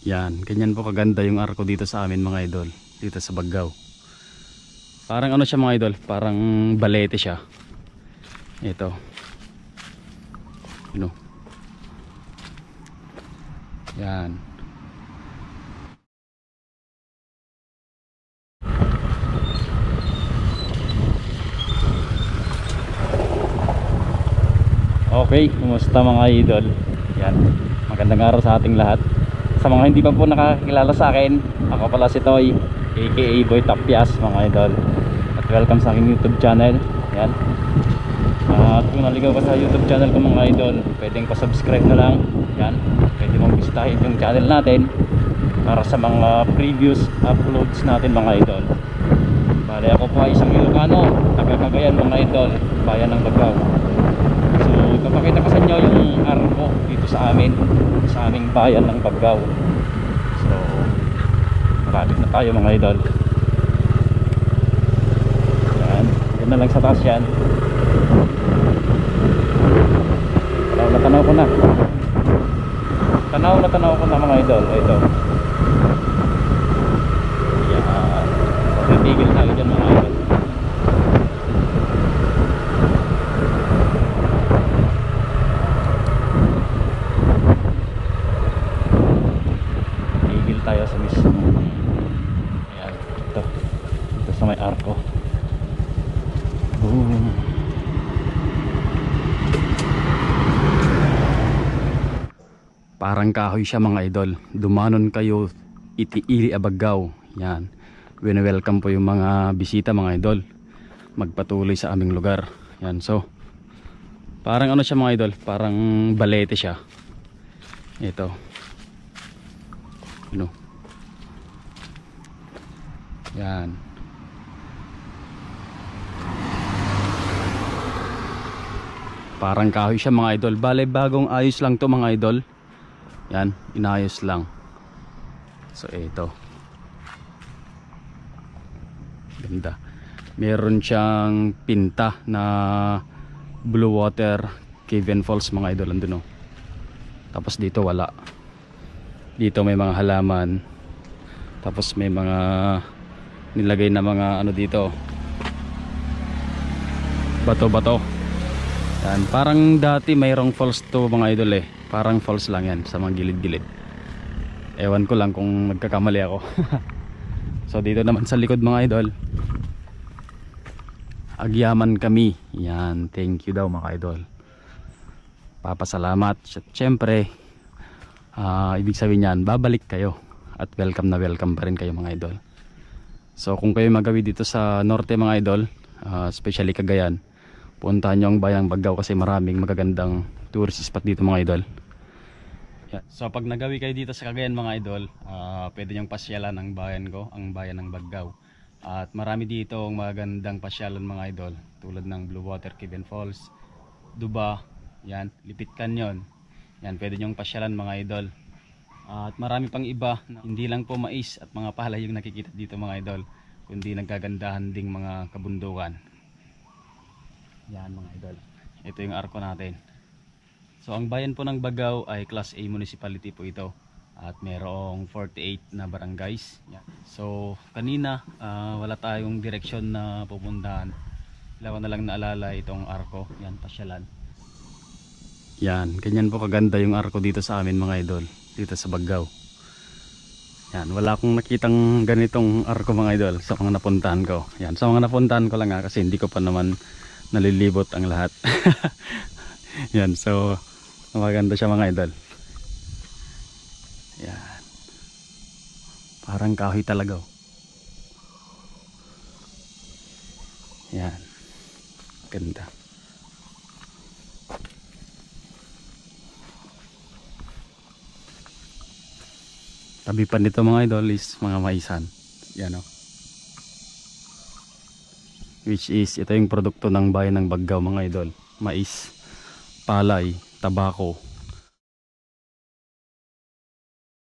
Yan, ganyan po kaganda yung arko dito sa amin mga idol, dito sa Baggao. Parang ano siya mga idol, parang balete siya. Ito. You know. Yan. Okay, kumusta mga idol? Yan, magandang araw sa ating lahat. Sa mga hindi pa po nakakilala sa akin, ako pala si Toy, aka Boy Tapyas mga idol. At welcome sa aking YouTube channel. Yan. At kung naligaw ka sa YouTube channel ko mga idol, pwedeng pa-subscribe na lang. Yan, pwede mong bisitahin yung channel natin para sa mga previous uploads natin mga idol. Bale, ako po ay isang Ilocano, taga Cagayan mga idol, bayan ng Baggao. So ipapakita ko sa inyo yung arko dito sa amin, sa aming bayan ng Baggao. So marami na tayo mga idol. Yan, yan na lang sa taas yan. Tanaw ko na. Tanaw ko na mga idol. Ito. Yan. Pagpipigil tayo dyan mga idol. Pigil tayo sa mismo. Ayan. Ito sa may arko. Boom. Parang kahoy siya mga idol. Dumanon kayo itiili Baggao. Yan. Welcome po yung mga bisita mga idol. Magpatuloy sa aming lugar. Yan. So parang ano siya mga idol, parang balete siya. Ito. Ano? Yan. Parang kahoy siya mga idol. Bale bagong ayos lang to mga idol. Yan, inayos lang. So ito. Ganda. Meron siyang pinta na Blue Water Cave and Falls mga idol, andun oh. Tapos dito wala. Dito may mga halaman. Tapos may mga nilagay na mga ano dito. Bato-bato. Yan, parang dati mayroong falls to mga idol eh. Parang falls lang yan sa mga gilid-gilid. Ewan ko lang kung magkakamali ako. So dito naman sa likod mga idol, agyaman kami. Yan, thank you daw mga idol. Papasalamat. Siyempre, ibig sabihin yan, babalik kayo. At welcome na welcome pa rin kayo mga idol. So kung kayo magawi dito sa norte mga idol, especially Cagayan, puntahan nyo ang bayang Baggao kasi maraming magagandang tourist spot dito mga idol. Yeah. So pag nagawi kayo dito sa Cagayan mga idol, pwede nyong pasyalan ang bayan ko, ang bayan ng Baggao. At marami dito ang magandang pasyalan mga idol, tulad ng Blue Water Cave and Falls, Duba, yan, Lipit Canyon. Yan, pwede nyong pasyalan mga idol. At marami pang iba, hindi lang po mais at mga palay yung nakikita dito mga idol, kundi nagkagandahan ding mga kabundukan. Yan mga idol. Ito yung arko natin. So ang bayan po ng Baggao ay Class A municipality po ito. At merong 48 na barangays. Yan. So kanina wala tayong direksyon na pupuntahan. Wala ko na lang naalala itong arko. Yan, pasyalan. Yan, ganyan po kaganda yung arko dito sa amin mga idol. Dito sa Baggao. Yan, wala akong nakitang ganitong arko mga idol sa mga napuntahan ko. Yan, sa mga napuntahan ko lang kasi hindi ko pa naman nalilibot ang lahat. Yan, so maganda siya mga idol. Yan, parang kahoy talaga oh. Yan, ganda. Tabi pa nito mga idol is mga maisan. Yan oh. Which is ito yung produkto ng bayan ng Baggao mga idol. Mais, palay, tabako,